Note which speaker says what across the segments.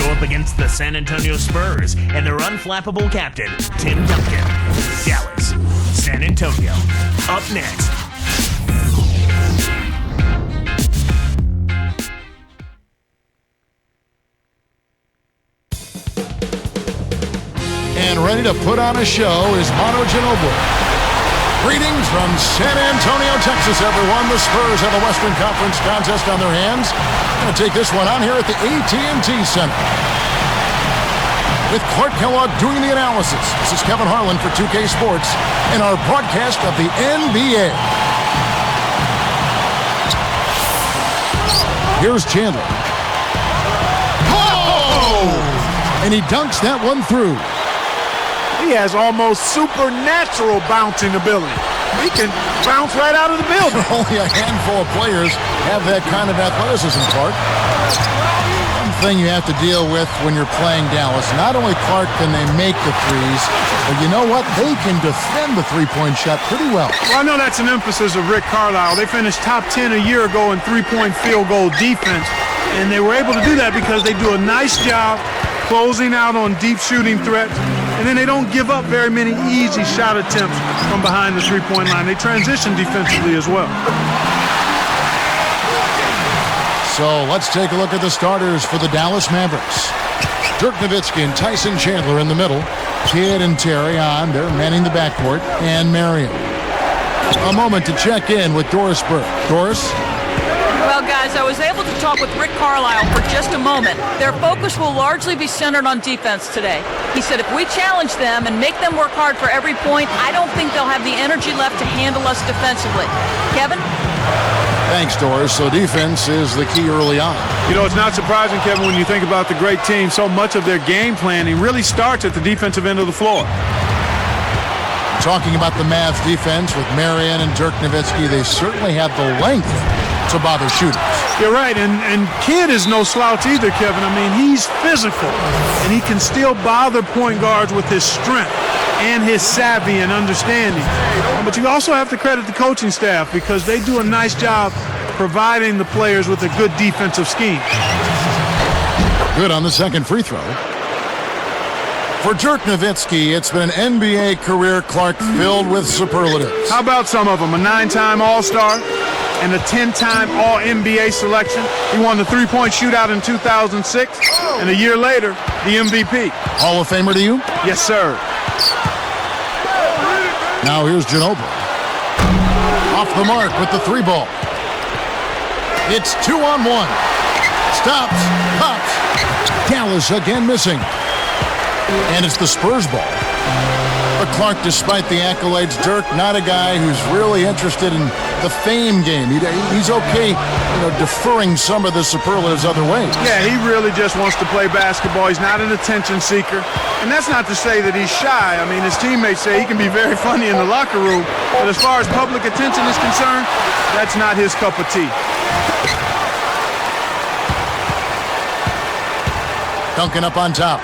Speaker 1: go up against the San Antonio Spurs and their unflappable captain, Tim Duncan. Dallas, San Antonio, up next.
Speaker 2: And ready to put on a show is Manu Ginobili. Greetings from San Antonio, Texas, everyone. The Spurs have a Western Conference contest on their hands. Going to take this one on here at the AT&T Center. With Clark Kellogg doing the analysis, this is Kevin Harlan for 2K Sports in our broadcast of the NBA. Here's Chandler. Oh! And he dunks that one through.
Speaker 3: He has almost supernatural bouncing ability. He can bounce right out of the building.
Speaker 2: Only a handful of players have that kind of athleticism, Clark. One thing you have to deal with when you're playing Dallas, not only Clark can they make the threes, but you know what? They can defend the three-point shot pretty well.
Speaker 3: Well, I know that's an emphasis of Rick Carlisle. They finished top 10 a year ago in three-point field goal defense, and they were able to do that because they do a nice job closing out on deep shooting threats. And then they don't give up very many easy shot attempts from behind the three-point line. They transition defensively as well.
Speaker 2: So let's take a look at the starters for the Dallas Mavericks. Dirk Nowitzki and Tyson Chandler in the middle. Kidd and Terry on. They're manning the backcourt. And Marion. A moment to check in with Doris Burke. Doris?
Speaker 4: Well, guys, I was able to talk with Rick Carlisle for just a moment. Their focus will largely be centered on defense today. He said if we challenge them and make them work hard for every point, I don't think they'll have the energy left to handle us defensively. Kevin?
Speaker 2: Thanks, Doris. So defense is the key early on.
Speaker 3: You know, it's not surprising, Kevin, when you think about the great team. So much of their game planning really starts at the defensive end of the floor.
Speaker 2: Talking about the Mavs defense with Marion and Dirk Nowitzki, they certainly have the length to bother shooters.
Speaker 3: You're right, and Kidd is no slouch either, Kevin. I mean, he's physical, and he can still bother point guards with his strength and his savvy and understanding. But you also have to credit the coaching staff because they do a nice job providing the players with a good defensive scheme.
Speaker 2: Good on the second free throw. For Dirk Nowitzki, it's been an NBA career, Clark, filled with superlatives.
Speaker 3: How about some of them? A 9-time All-Star and a 10-time All-NBA selection. He won the three-point shootout in 2006, and a year later, the MVP.
Speaker 2: Hall of Famer to you?
Speaker 3: Yes, sir.
Speaker 2: Now here's Ginobili. Off the mark with the three ball. It's 2-on-1. Stops, pops. Dallas again missing. And it's the Spurs ball. But Clark, despite the accolades, Dirk, not a guy who's really interested in the fame game. He's okay, deferring some of the superlatives other ways.
Speaker 3: Yeah, he really just wants to play basketball. He's not an attention seeker. And that's not to say that he's shy. I mean, his teammates say he can be very funny in the locker room. But as far as public attention is concerned, that's not his cup of tea.
Speaker 2: Duncan up on top.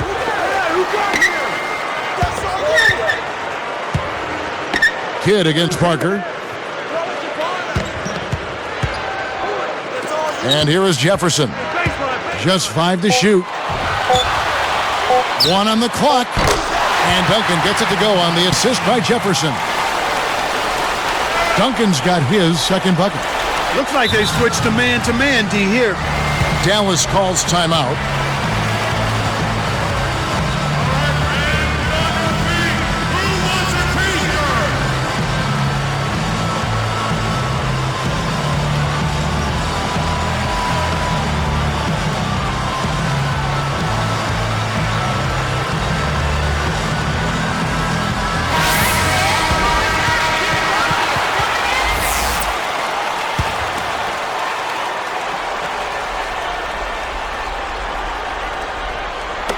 Speaker 2: Kidd against Parker. And here is Jefferson. Just 5 to shoot. 1 on the clock. And Duncan gets it to go on the assist by Jefferson. Duncan's got his second bucket.
Speaker 3: Looks like they switched to man-to-man, D, here.
Speaker 2: Dallas calls timeout.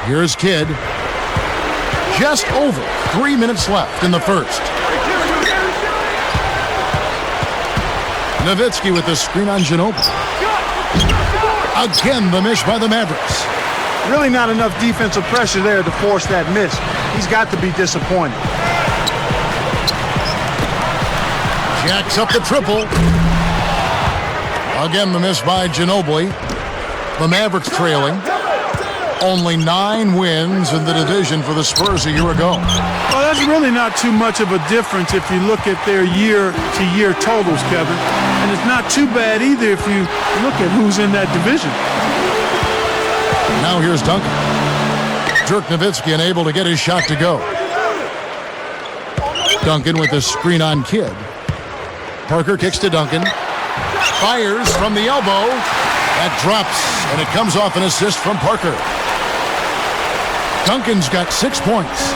Speaker 2: Here's Kidd. Just over 3 minutes left in the first. Nowitzki with the screen on Ginobili. Again, the miss by the Mavericks.
Speaker 3: Really not enough defensive pressure there to force that miss. He's got to be disappointed.
Speaker 2: Jacks up the triple. Again, the miss by Ginobili. The Mavericks trailing. Only 9 wins in the division for the Spurs a year ago.
Speaker 3: Well, that's really not too much of a difference if you look at their year-to-year totals, Kevin. And it's not too bad either if you look at who's in that division.
Speaker 2: Now here's Duncan. Dirk Nowitzki unable to get his shot to go. Duncan with the screen on Kidd. Parker kicks to Duncan. Fires from the elbow. That drops, and it comes off an assist from Parker. Duncan's got 6 points.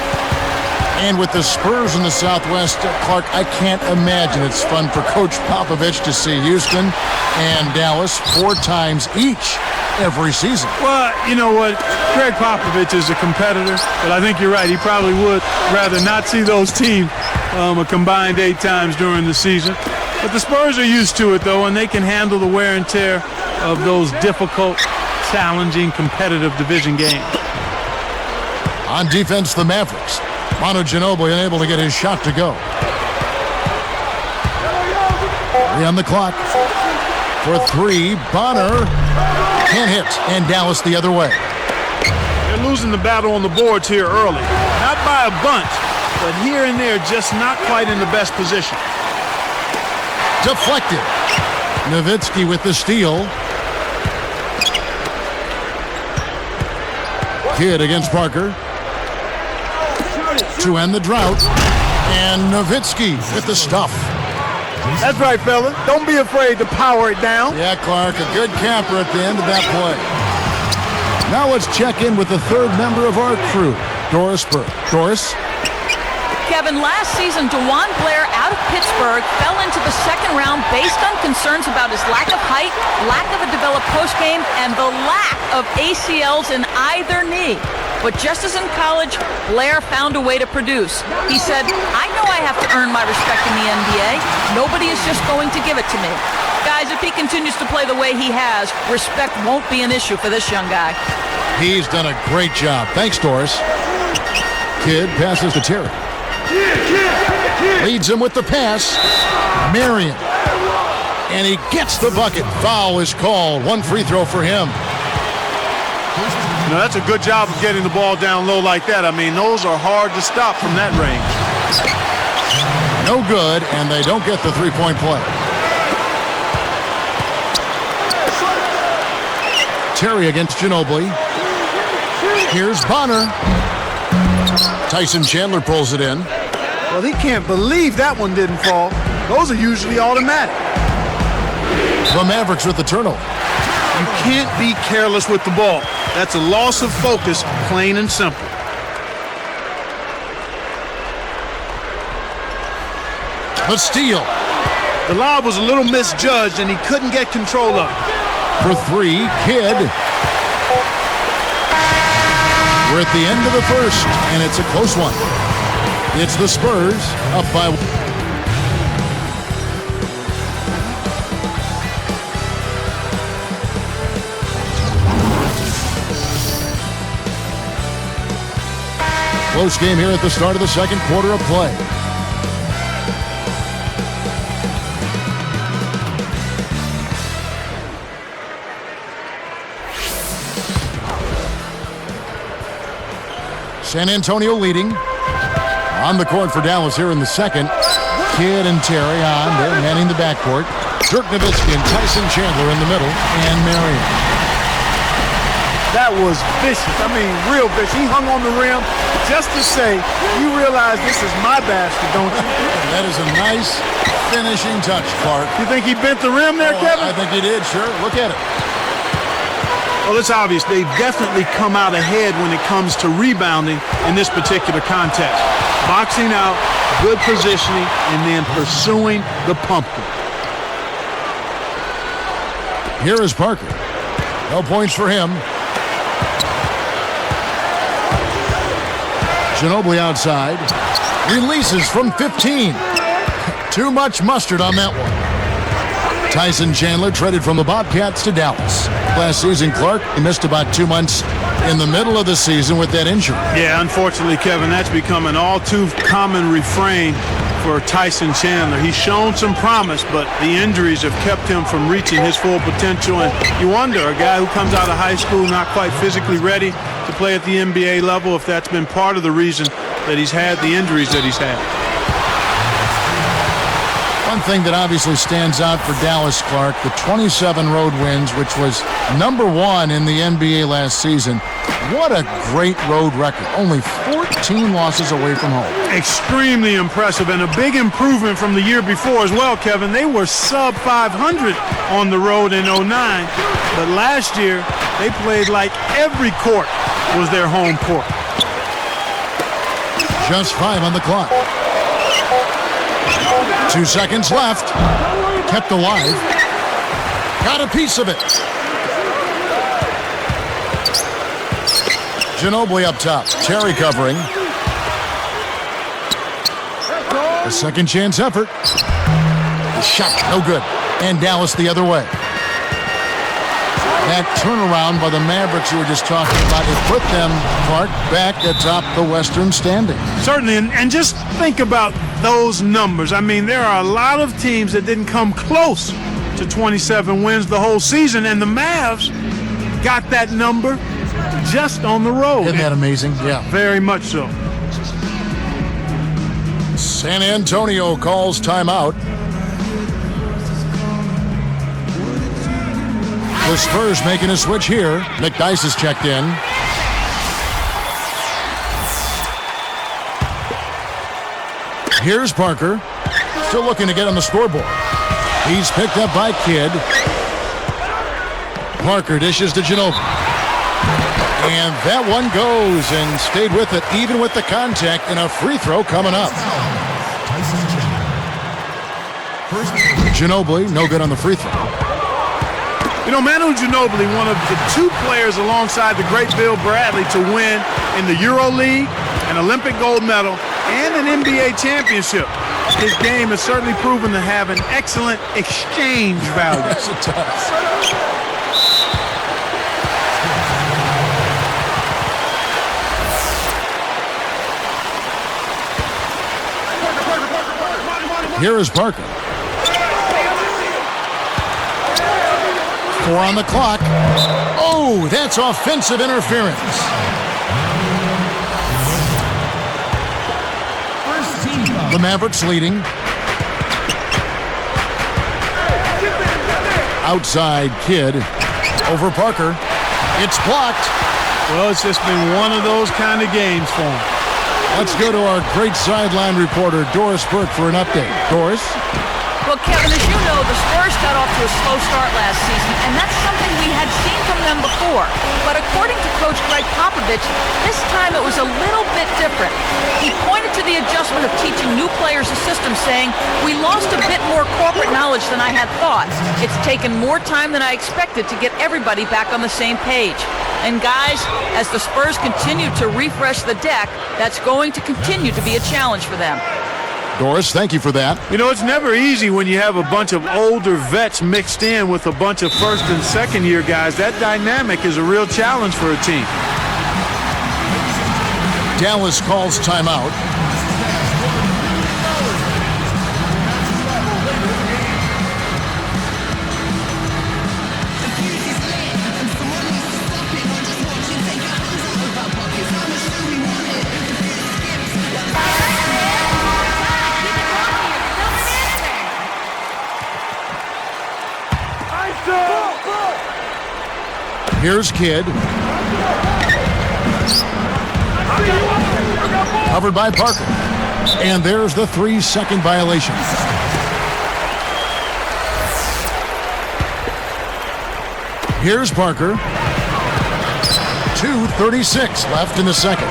Speaker 2: And with the Spurs in the Southwest, Clark, I can't imagine it's fun for Coach Popovich to see Houston and Dallas 4 times each every season.
Speaker 3: Well, you know what? Greg Popovich is a competitor, but I think you're right. He probably would rather not see those teams a combined 8 times during the season. But the Spurs are used to it, though, and they can handle the wear and tear of those difficult, challenging, competitive division games.
Speaker 2: On defense, the Mavericks. Manu Ginobili unable to get his shot to go. 3 on the clock. For 3, Bonner can't hit, and Dallas the other way.
Speaker 3: They're losing the battle on the boards here early. Not by a bunch, but here and there, just not quite in the best position.
Speaker 2: Deflected. Nowitzki with the steal. Kidd against Parker. To end the drought. And Nowitzki with the stuff.
Speaker 3: That's right, fella. Don't be afraid to power it down.
Speaker 2: Yeah, Clark, a good camper at the end of that play. Now let's check in with the 3rd member of our crew, Doris Burke. Doris?
Speaker 4: Kevin, last season, DeJuan Blair out of Pittsburgh fell into the 2nd round based on concerns about his lack of height, lack of a developed postgame, and the lack of ACLs in either knee. But just as in college, Blair found a way to produce. He said, I know I have to earn my respect in the NBA. Nobody is just going to give it to me. Guys, if he continues to play the way he has, respect won't be an issue for this young guy.
Speaker 2: He's done a great job. Thanks, Doris. Kidd passes to Terry. Leads him with the pass. Marion. And he gets the bucket. Foul is called. 1 free throw for him.
Speaker 3: No, that's a good job of getting the ball down low like that. I mean, those are hard to stop from that range.
Speaker 2: No good, and they don't get the 3-point play. Terry against Ginobili. Here's Bonner. Tyson Chandler pulls it in.
Speaker 3: Well, he can't believe that one didn't fall. Those are usually automatic.
Speaker 2: The Mavericks with the turnover.
Speaker 3: You can't be careless with the ball. That's a loss of focus, plain and simple.
Speaker 2: The steal.
Speaker 3: The lob was a little misjudged, and he couldn't get control of it.
Speaker 2: For 3, Kidd. We're at the end of the first, and it's a close one. It's the Spurs up by 1. Close game here at the start of the 2nd quarter of play. San Antonio leading. On the court for Dallas here in the 2nd. Kidd and Terry on. They're manning the backcourt. Dirk Nowitzki and Tyson Chandler in the middle. And Marion.
Speaker 3: That was vicious. I mean, real vicious. He hung on the rim just to say, you realize this is my basket, don't you?
Speaker 2: That is a nice finishing touch, Clark.
Speaker 3: You think he bent the rim there, Kevin?
Speaker 2: I think he did, sure. Look at it.
Speaker 3: Well, it's obvious they've definitely come out ahead when it comes to rebounding in this particular contest. Boxing out, good positioning, and then pursuing the pumpkin.
Speaker 2: Here is Parker. No points for him. Ginobili outside. Releases from 15. Too much mustard on that one. Tyson Chandler traded from the Bobcats to Dallas. Last season, Clark, he missed about 2 months in the middle of the season with that injury.
Speaker 3: Yeah, unfortunately, Kevin, that's become an all too common refrain for Tyson Chandler. He's shown some promise, but the injuries have kept him from reaching his full potential. And you wonder, a guy who comes out of high school not quite physically ready to play at the NBA level, if that's been part of the reason that he's had the injuries that he's had.
Speaker 2: One thing that obviously stands out for Dallas, Clark, the 27 road wins, which was #1 in the NBA last season. What a great road record. Only 14 losses away from home.
Speaker 3: Extremely impressive, and a big improvement from the year before as well, Kevin. They were sub 500 on the road in 09, but last year they played like every court was their home court.
Speaker 2: Just 5 on the clock. 2 seconds left. Kept alive. Got a piece of it. Ginobili up top. Terry covering. A second chance effort. The shot, no good. And Dallas the other way. That turnaround by the Mavericks you were just talking about, it put them, Clark, back atop the Western standing.
Speaker 3: Certainly, and just think about those numbers. I mean, there are a lot of teams that didn't come close to 27 wins the whole season, and the Mavs got that number just on the road.
Speaker 2: Isn't that amazing? Yeah.
Speaker 3: Very much so.
Speaker 2: San Antonio calls timeout. The Spurs making a switch here. Mcdyess is checked in. Here's Parker. Still looking to get on the scoreboard. He's picked up by Kidd. Parker dishes to Ginobili. And that one goes and stayed with it, even with the contact, and a free throw coming up. Ginobili, no good on the free throw.
Speaker 3: You know, Manu Ginobili, one of the 2 players alongside the great Bill Bradley to win in the EuroLeague, an Olympic gold medal, and an NBA championship. His game has certainly proven to have an excellent exchange value.
Speaker 2: Yes, it does. Here is Parker. 4 on the clock. Oh, that's offensive interference. The Mavericks leading. Outside Kidd over Parker. It's blocked.
Speaker 3: Well, it's just been one of those kind of games for him.
Speaker 2: Let's go to our great sideline reporter, Doris Burke, for an update. Doris?
Speaker 4: Well, Kevin, as you know, the Spurs got off to a slow start last season, and that's something we had seen from them before. But according to Coach Greg Popovich, this time it was a little bit different. He pointed to the adjustment of teaching new players a system, saying, "We lost a bit more corporate knowledge than I had thought. It's taken more time than I expected to get everybody back on the same page." And guys, as the Spurs continue to refresh the deck, that's going to continue to be a challenge for them.
Speaker 2: Doris, thank you for that.
Speaker 3: You know, it's never easy when you have a bunch of older vets mixed in with a bunch of first and second year guys. That dynamic is a real challenge for a team.
Speaker 2: Dallas calls timeout. Here's Kidd. Covered by Parker. And there's the 3-second violation. Here's Parker. 2:36 left in the second.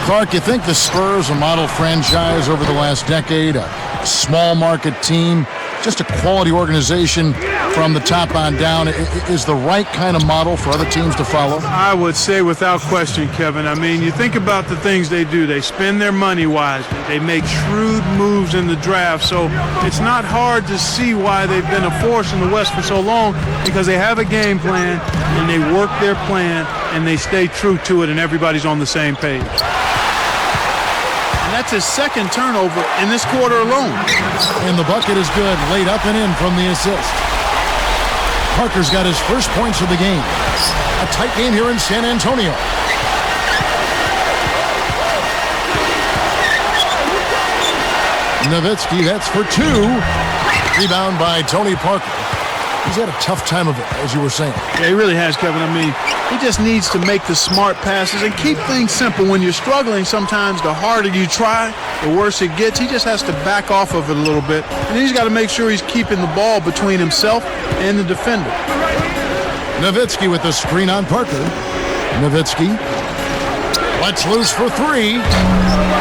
Speaker 2: Clark, you think the Spurs, a model franchise over the last decade, a small market team, just a quality organization from the top on down, is the right kind of model for other teams to follow?
Speaker 3: I would say without question, Kevin. I mean, you think about the things they do. They spend their money wisely. They make shrewd moves in the draft. So it's not hard to see why they've been a force in the West for so long, because they have a game plan and they work their plan and they stay true to it, and everybody's on the same page.
Speaker 4: And
Speaker 3: That's his second turnover in this quarter alone.
Speaker 2: And the bucket is good, laid up and in from the assist. Parker's got his first points of the game. A tight game here in San Antonio. Nowitzki, that's for two. Rebound by Tony Parker. He's had a tough time of it, as you were saying.
Speaker 3: Yeah, he really has, Kevin. I mean, he just needs to make the smart passes and keep things simple. When you're struggling, sometimes the harder you try, the worse it gets. He just has to back off of it a little bit. And he's got to make sure he's keeping the ball between himself and the defender.
Speaker 2: Nowitzki with the screen on Parker. Nowitzki lets loose for three.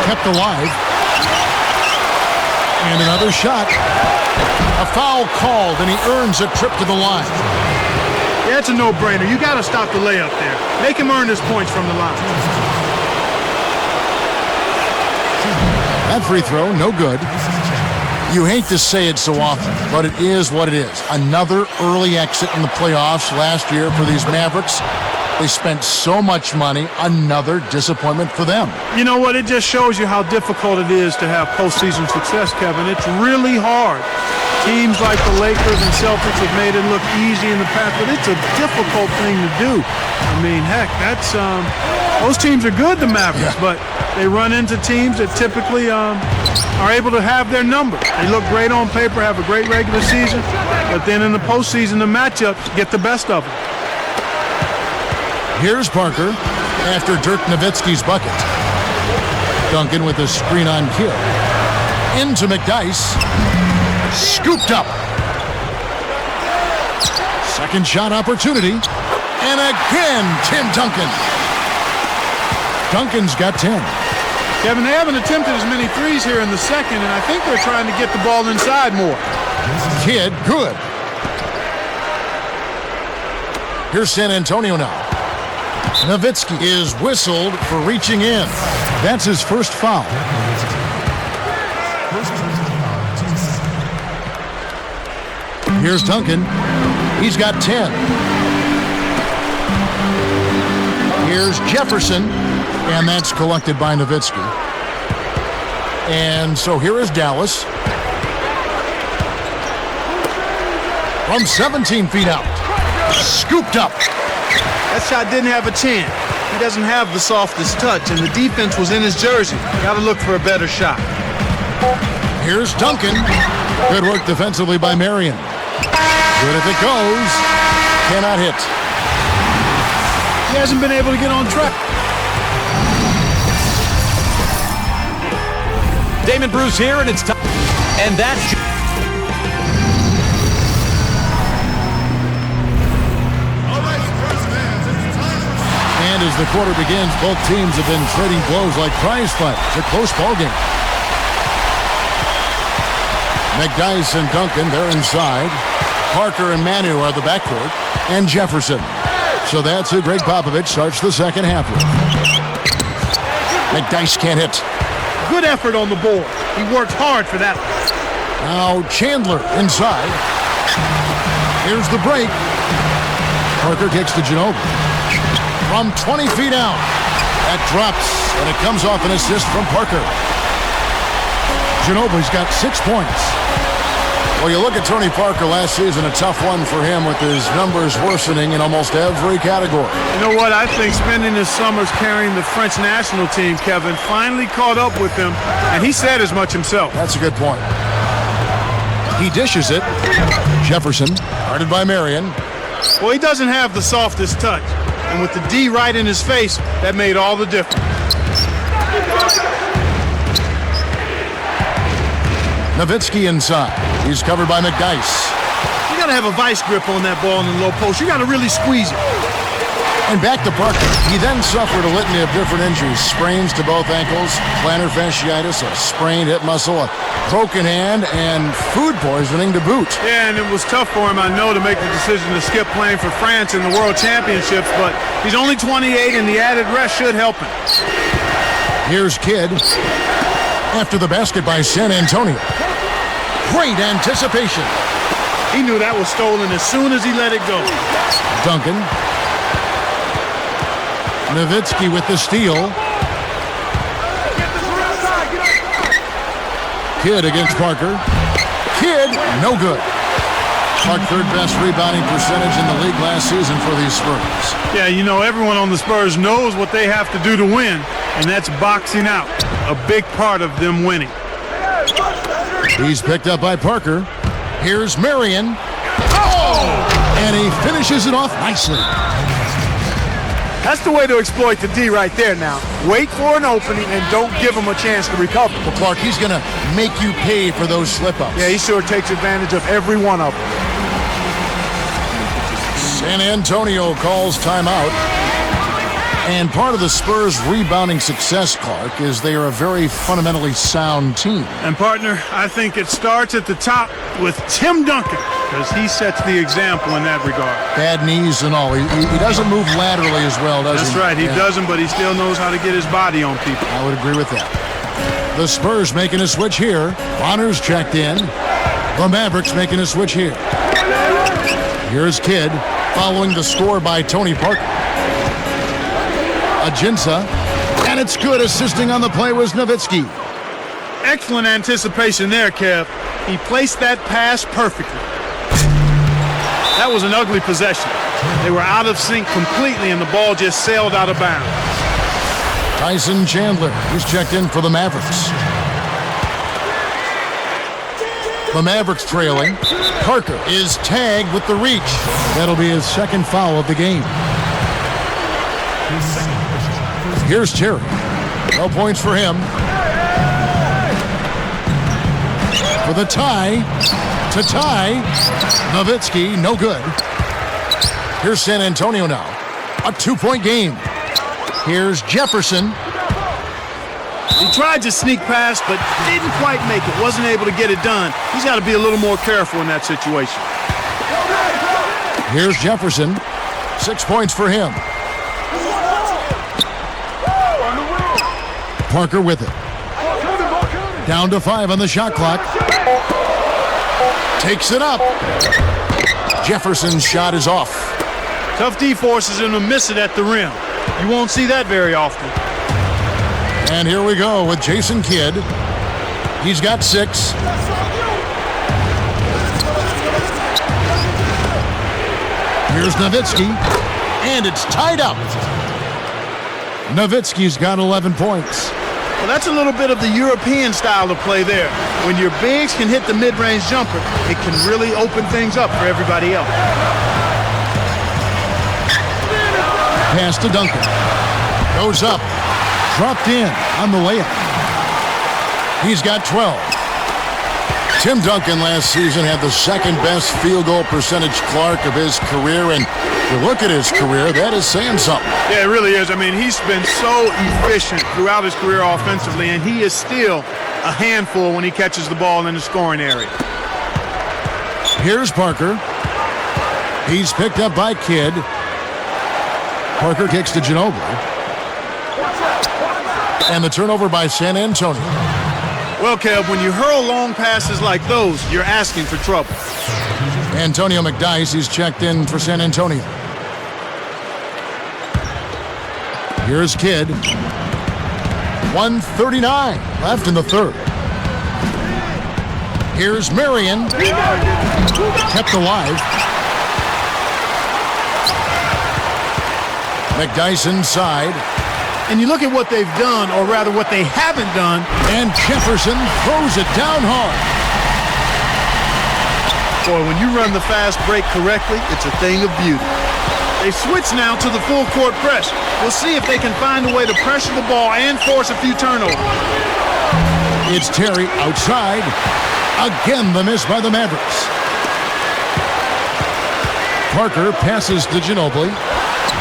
Speaker 2: Kept alive. And another shot. A foul called, and he earns a trip to the line.
Speaker 3: Yeah, it's a no-brainer. You got to stop the layup there. Make him earn his points from the line.
Speaker 2: That free throw, no good. You hate to say it so often, but it is what it is. Another early exit in the playoffs last year for these Mavericks. They spent so much money. Another disappointment for them.
Speaker 3: You know what? It just shows you how difficult it is to have postseason success, Kevin. It's really hard. Teams like the Lakers and Celtics have made it look easy in the past, but it's a difficult thing to do. I mean, heck, that's those teams are good, the Mavericks, but they run into teams that typically are able to have their number. They look great on paper, have a great regular season, but then in the postseason, the matchups get the best of them.
Speaker 2: Here's Parker after Dirk Nowitzki's bucket. Duncan with a screen on Kidd. Into Mcdyess. Scooped up. Second shot opportunity. And again, Tim Duncan. Duncan's got 10.
Speaker 3: Kevin, they haven't attempted as many threes here in the second, and I think they're trying to get the ball inside more.
Speaker 2: Kidd, good. Here's San Antonio now. Nowitzki is whistled for reaching in. That's his first foul. Here's Duncan. He's got 10. Here's Jefferson, and that's collected by Nowitzki. And so here is Dallas. From 17 feet out. Scooped up.
Speaker 3: That shot didn't have a chance. He doesn't have the softest touch, and the defense was in his jersey. Got to look for a better shot.
Speaker 2: Here's Duncan. Good work defensively by Marion. Good if it goes. Cannot hit.
Speaker 3: He hasn't been able to get on track.
Speaker 5: Damon Bruce here, and it's time. And that's...
Speaker 2: And as the quarter begins, both teams have been trading blows like prize fights. A close ball game. Mcdyess and Duncan, they're inside. Parker and Manu are the backcourt. And Jefferson. So that's who Greg Popovich starts the second half with. Mcdyess can't hit.
Speaker 3: Good effort on the board. He worked hard for that.
Speaker 2: Now Chandler inside. Here's the break. Parker kicks to Ginobili. From 20 feet out. That drops, and it comes off an assist from Parker. Ginobili's got 6 points. Well, you look at Tony Parker last season, a tough one for him with his numbers worsening in almost every category.
Speaker 3: You know what? I think spending his summers carrying the French national team, Kevin, finally caught up with him, and he said as much himself.
Speaker 2: That's a good point. He dishes it. Jefferson, guarded by Marion.
Speaker 3: Well, he doesn't have the softest touch. And with the D right in his face, that made all the difference.
Speaker 2: Nowitzki inside. He's covered by Mcdyess.
Speaker 3: You got to have a vice grip on that ball in the low post. You got to really squeeze it.
Speaker 2: And back to Parker. He then suffered a litany of different injuries. Sprains to both ankles, plantar fasciitis, a sprained hip muscle, a broken hand, and food poisoning to boot.
Speaker 3: Yeah, and it was tough for him, I know, to make the decision to skip playing for France in the World Championships, but he's only 28, and the added rest should help him.
Speaker 2: Here's Kidd. After the basket by San Antonio. Great anticipation.
Speaker 3: He knew that was stolen as soon as he let it go.
Speaker 2: Duncan. Nowitzki with the steal. Kidd against Parker. Kidd, no good. Clark, third best rebounding percentage in the league last season for these Spurs.
Speaker 3: Yeah, you know, everyone on the Spurs knows what they have to do to win, and that's boxing out. A big part of them winning.
Speaker 2: He's picked up by Parker. Here's Marion. Oh! And he finishes it off nicely.
Speaker 3: That's the way to exploit the D right there now. Wait for an opening and don't give him a chance to recover.
Speaker 2: Well, Clark, he's going to make you pay for those slip-ups.
Speaker 3: Yeah, he sure takes advantage of every one of them.
Speaker 2: San Antonio calls timeout. And part of the Spurs' rebounding success, Clark, is they are a very fundamentally sound team.
Speaker 3: And, partner, I think it starts at the top with Tim Duncan, because he sets the example in that regard.
Speaker 2: Bad knees and all. He doesn't move laterally as well, does he?
Speaker 3: That's right. He doesn't, but he still knows how to get his body on people.
Speaker 2: I would agree with that. The Spurs making a switch here. Bonner's checked in. The Mavericks making a switch here. Here's Kidd following the score by Tony Parker. Ajinça, and it's good. Assisting on the play was Nowitzki.
Speaker 3: Excellent anticipation there, Kev. He placed that pass perfectly. That was an ugly possession. They were out of sync completely, and the ball just sailed out of bounds.
Speaker 2: Tyson Chandler, he's checked in for the Mavericks. The Mavericks trailing. Parker is tagged with the reach. That'll be his second foul of the game. Here's Terry. No points for him. For the tie. To tie. Nowitzki, no good. Here's San Antonio now. A 2-point game. Here's Jefferson.
Speaker 3: He tried to sneak past, but didn't quite make it. Wasn't able to get it done. He's got to be a little more careful in that situation.
Speaker 2: Here's Jefferson. 6 points for him. Parker with it. Down to 5 on the shot clock. Takes it up. Jefferson's shot is off.
Speaker 3: Tough D forces him to miss it at the rim. You won't see that very often.
Speaker 2: And here we go with Jason Kidd. He's got 6. Here's Nowitzki. And it's tied up. Nowitzki's got 11 points.
Speaker 3: Well, that's a little bit of the European style of play there. When your bigs can hit the mid-range jumper, it can really open things up for everybody else.
Speaker 2: Pass to Duncan. Goes up. Dropped in on the layup. He's got 12. Tim Duncan last season had the second best field goal percentage, Clark, of his career. And if you look at his career, that is saying something.
Speaker 3: Yeah, it really is. I mean, he's been so efficient throughout his career offensively, and he is still a handful when he catches the ball in the scoring area.
Speaker 2: Here's Parker. He's picked up by Kidd. Parker kicks to Ginobili. And the turnover by San Antonio.
Speaker 3: Well, Kev, when you hurl long passes like those, you're asking for trouble.
Speaker 2: Antonio Mcdyess, he's checked in for San Antonio. Here's Kidd. 1:39 left in the third. Here's Marion. Kept alive. Mcdyess inside.
Speaker 3: And you look at what they've done, or rather what they haven't done.
Speaker 2: And Jefferson throws it down hard.
Speaker 3: Boy, when you run the fast break correctly, it's a thing of beauty. They switch now to the full court press. We'll see if they can find a way to pressure the ball and force a few turnovers.
Speaker 2: It's Terry outside. Again, the miss by the Mavericks. Parker passes to Ginobili.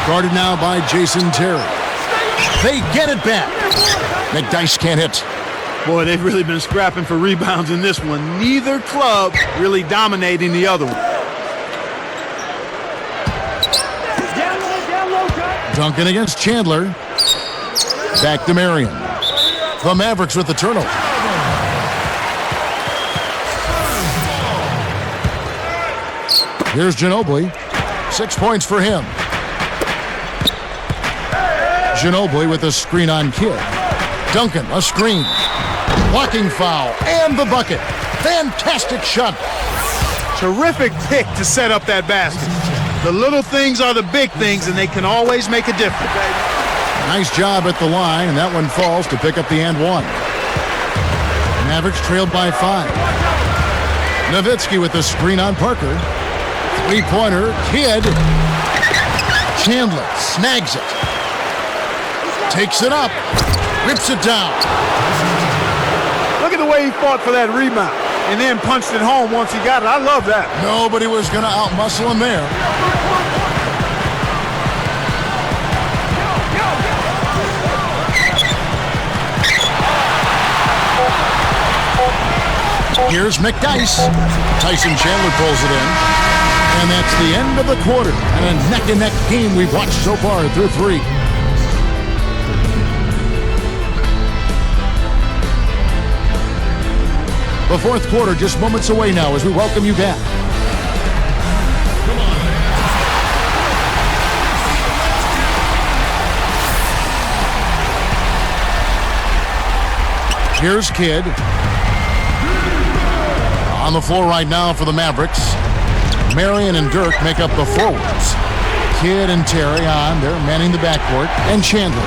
Speaker 2: Guarded now by Jason Terry. They get it back. Mcdyess can't hit.
Speaker 3: Boy, they've really been scrapping for rebounds in this one. Neither club really dominating the other one.
Speaker 2: Duncan against Chandler. Back to Marion. The Mavericks with the turnover. Here's Ginobili. 6 points for him. Ginobili with a screen on Kidd. Duncan, a screen. Blocking foul and the bucket. Fantastic shot.
Speaker 3: Terrific pick to set up that basket. The little things are the big things, and they can always make a difference.
Speaker 2: Nice job at the line, and that one falls to pick up the and one. Mavericks trailed by 5. Nowitzki with the screen on Parker. Three-pointer, Kidd. Chandler snags it. Takes it up. Rips it down.
Speaker 3: Look at the way he fought for that rebound and then punched it home once he got it. I love that.
Speaker 2: Nobody was going to out-muscle him there. Here's Mcdyess. Tyson Chandler pulls it in. And that's the end of the quarter. And a neck-and-neck game we've watched so far through 3. The fourth quarter just moments away now as we welcome you back. Here's Kidd. On the floor right now for the Mavericks. Marion and Dirk make up the forwards. Kidd and Terry on. They're manning the backcourt. And Chandler.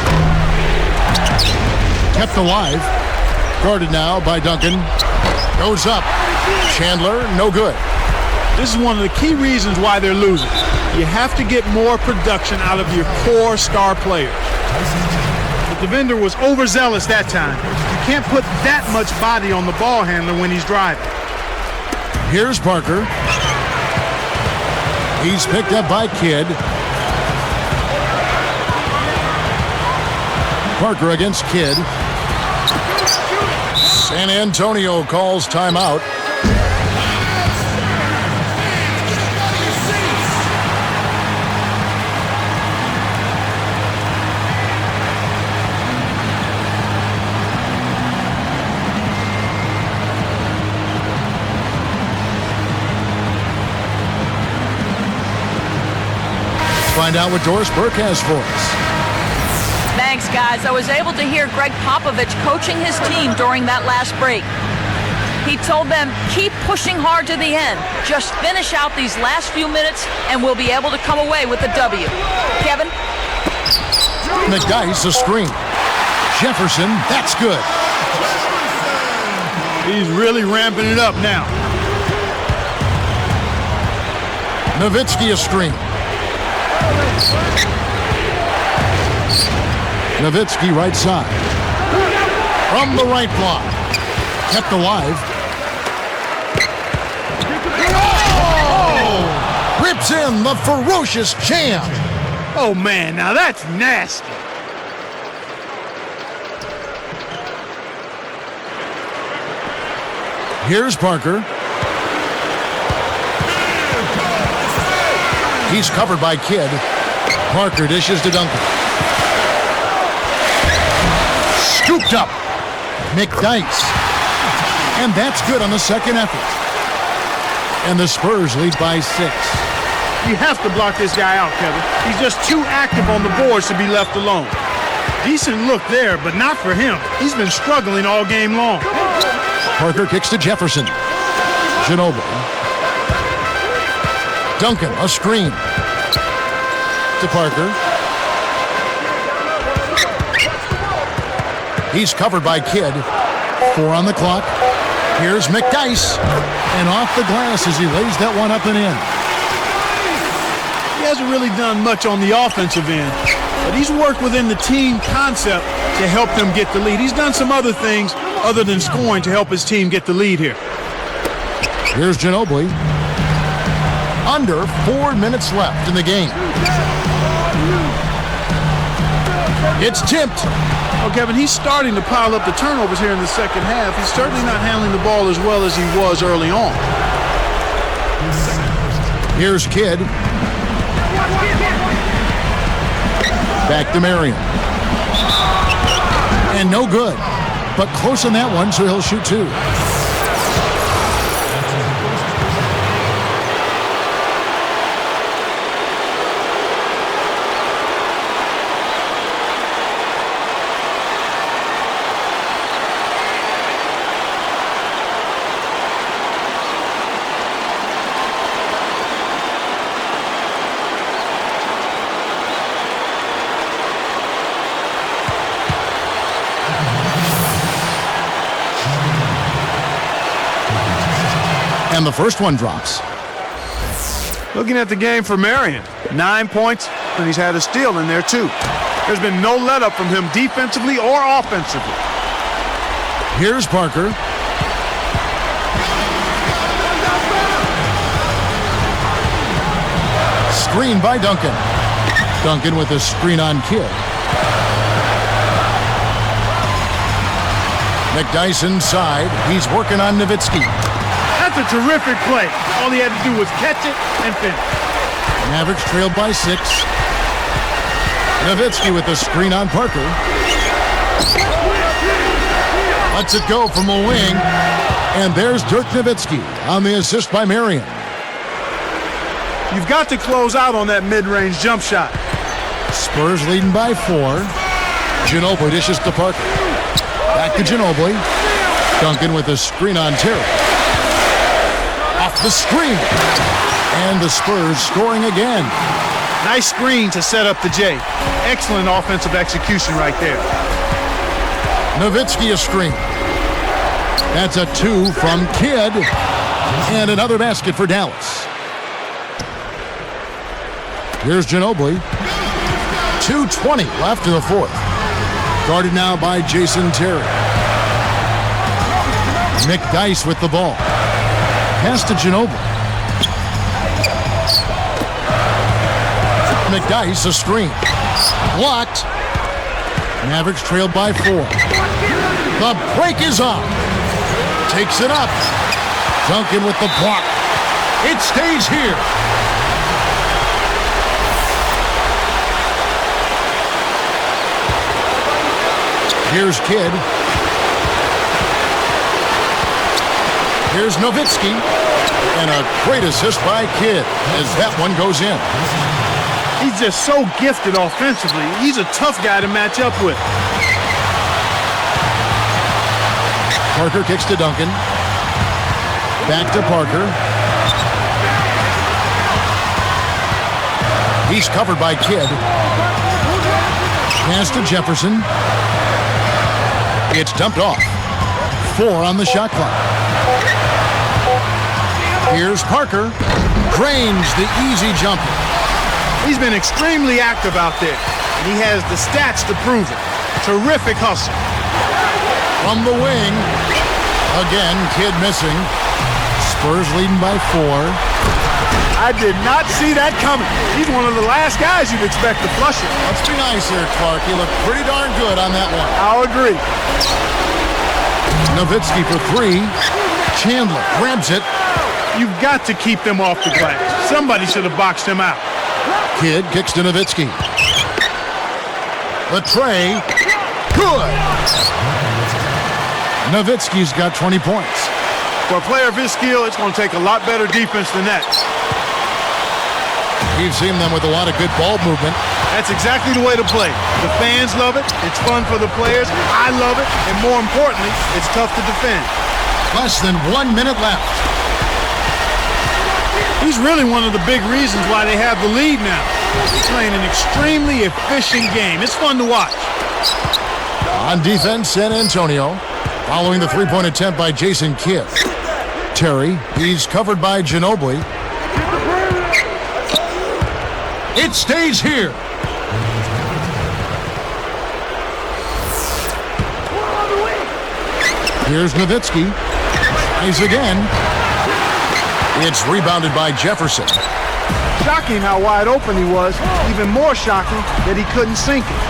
Speaker 2: Kept alive. Guarded now by Duncan. Goes up. Chandler, no good.
Speaker 3: This is one of the key reasons why they're losing. You have to get more production out of your core star players. But the vendor was overzealous that time. You can't put that much body on the ball handler when he's driving.
Speaker 2: Here's Parker. He's picked up by Kidd. Parker against Kidd. San Antonio calls timeout. Find out what Doris Burke has for us.
Speaker 4: Thanks, guys. I was able to hear Greg Popovich coaching his team during that last break. He told them, keep pushing hard to the end. Just finish out these last few minutes, and we'll be able to come away with a W. Kevin?
Speaker 2: Mcdyess, a screen. Jefferson, that's good.
Speaker 3: He's really ramping it up now.
Speaker 2: Nowitzki, a screen. Nowitzki right side. From the right block. Kept alive. Oh! Rips in the ferocious jam.
Speaker 3: Oh, man, now that's nasty.
Speaker 2: Here's Parker. He's covered by Kidd. Parker dishes to Duncan. Scooped up. Mcdyess. And that's good on the second effort. And the Spurs lead by 6.
Speaker 3: You have to block this guy out, Kevin. He's just too active on the boards to be left alone. Decent look there, but not for him. He's been struggling all game long.
Speaker 2: Parker kicks to Jefferson. Ginobili. Duncan, a screen. To Parker. He's covered by Kidd. 4 on the clock. Here's Mcdyess. And off the glass as he lays that one up and in.
Speaker 3: He hasn't really done much on the offensive end, but he's worked within the team concept to help them get the lead. He's done some other things other than scoring to help his team get the lead here.
Speaker 2: Here's Ginobili. Under 4 minutes left in the game. It's tipped.
Speaker 3: Oh, Kevin, he's starting to pile up the turnovers here in the second half. He's certainly not handling the ball as well as he was early on.
Speaker 2: Here's Kidd. Back to Marion. And no good. But close on that one, so he'll shoot 2. And the first one drops.
Speaker 3: Looking at the game for Marion, 9 points, and he's had a steal in there too. There's been no let-up from him defensively or offensively.
Speaker 2: Here's Parker. Screen by Duncan. Duncan with a screen on Kidd. Mcdyess inside. He's working on Nowitzki.
Speaker 3: That's a terrific play. All he had to do was catch it and finish.
Speaker 2: Mavericks trailed by 6. Nowitzki with the screen on Parker. Lets it go from the wing. And there's Dirk Nowitzki on the assist by Marion.
Speaker 3: You've got to close out on that mid-range jump shot.
Speaker 2: Spurs leading by 4. Ginobili dishes to Parker. Back to Ginobili. Duncan with a screen on Terry. Off the screen. And the Spurs scoring again.
Speaker 3: Nice screen to set up the J. Excellent offensive execution right there.
Speaker 2: Nowitzki a screen. That's a 2 from Kidd. And another basket for Dallas. Here's Ginobili. 2:20 left in the fourth. Guarded now by Jason Terry. Mcdyess with the ball. Pass to Ginobili. Mcdyess a screen. Blocked. Mavericks trailed by 4. The break is on. Takes it up. Duncan with the block. It stays here. Here's Kidd. Here's Nowitzki. And a great assist by Kidd as that one goes in.
Speaker 3: He's just so gifted offensively. He's a tough guy to match up with.
Speaker 2: Parker kicks to Duncan. Back to Parker. He's covered by Kidd. Pass to Jefferson. It's dumped off. 4 on the shot clock. Here's Parker. Cranes the easy jumper.
Speaker 3: He's been extremely active out there, and he has the stats to prove it. Terrific hustle.
Speaker 2: From the wing. Again, Kidd missing. Spurs leading by 4.
Speaker 3: I did not see that coming. He's one of the last guys you'd expect to flush it.
Speaker 2: Let's be nice here, Clark. He looked pretty darn good on that one.
Speaker 3: I'll agree.
Speaker 2: Nowitzki for 3. Chandler grabs it.
Speaker 3: You've got to keep them off the glass. Somebody should have boxed him out.
Speaker 2: Kidd kicks to Nowitzki. The tray. Good. Nowitzki's got 20 points.
Speaker 3: For a player of his skill, it's going to take a lot better defense than that.
Speaker 2: We've seen them with a lot of good ball movement.
Speaker 3: That's exactly the way to play. The fans love it. It's fun for the players. I love it. And more importantly, it's tough to defend.
Speaker 2: Less than 1 minute left.
Speaker 3: He's really one of the big reasons why they have the lead now. He's playing an extremely efficient game. It's fun to watch.
Speaker 2: On defense, San Antonio, following the three-point attempt by Jason Kidd. Terry, he's covered by Ginobili. It stays here. Here's Nowitzki. Tries again. It's rebounded by Jefferson.
Speaker 3: Shocking how wide open he was. Even more shocking that he couldn't sink it.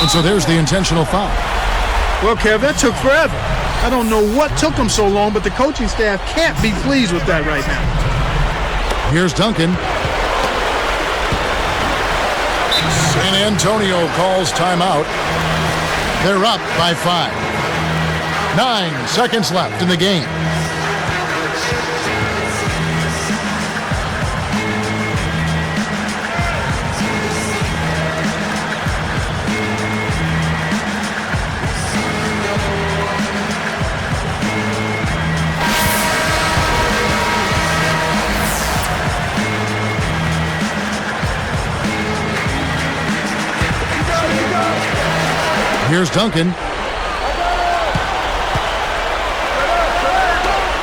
Speaker 2: And so there's the intentional foul.
Speaker 3: Well, Kev, that took forever. I don't know what took him so long, but the coaching staff can't be pleased with that right now.
Speaker 2: Here's Duncan. San Antonio calls timeout. They're up by 5. 9 seconds left in the game. Here's Duncan.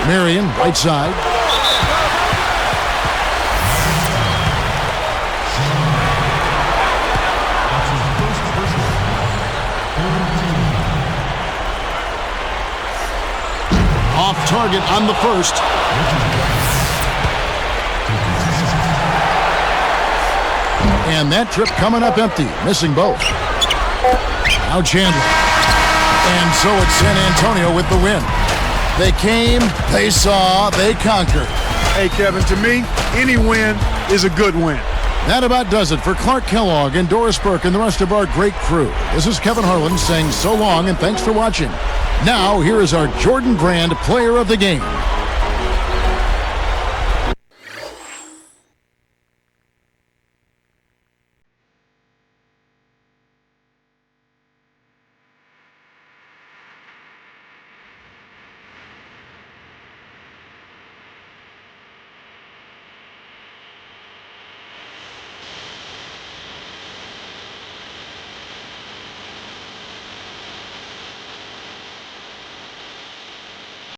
Speaker 2: Marion, right side. Off target on the first. And that trip coming up empty, missing both. Now Chandler. And so it's San Antonio with the win. They came, they saw, they conquered.
Speaker 3: Hey, Kevin, to me, any win is a good win.
Speaker 2: That about does it for Clark Kellogg and Doris Burke and the rest of our great crew. This is Kevin Harlan saying so long and thanks for watching. Now, here is our Jordan Brand Player of the Game.